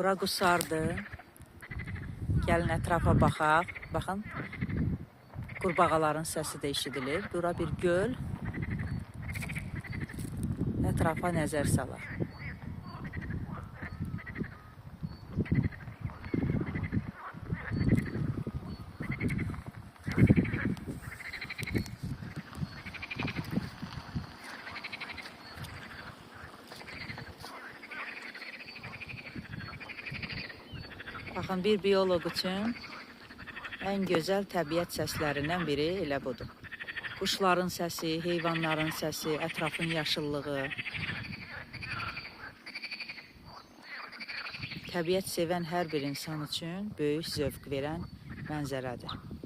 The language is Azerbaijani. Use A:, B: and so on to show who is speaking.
A: Bura Qusardır. Gəlin ətrafa baxaq. Baxın, qurbağaların səsi də eşidilir. Bura bir göl. Ətrafa nəzər salaq. Baxın, bir bioloq üçün ən gözəl təbiət səslərindən biri elə budur. Quşların səsi, heyvanların səsi, ətrafın yaşıllığı. Təbiət sevən hər bir insan üçün böyük zövq verən mənzərədir.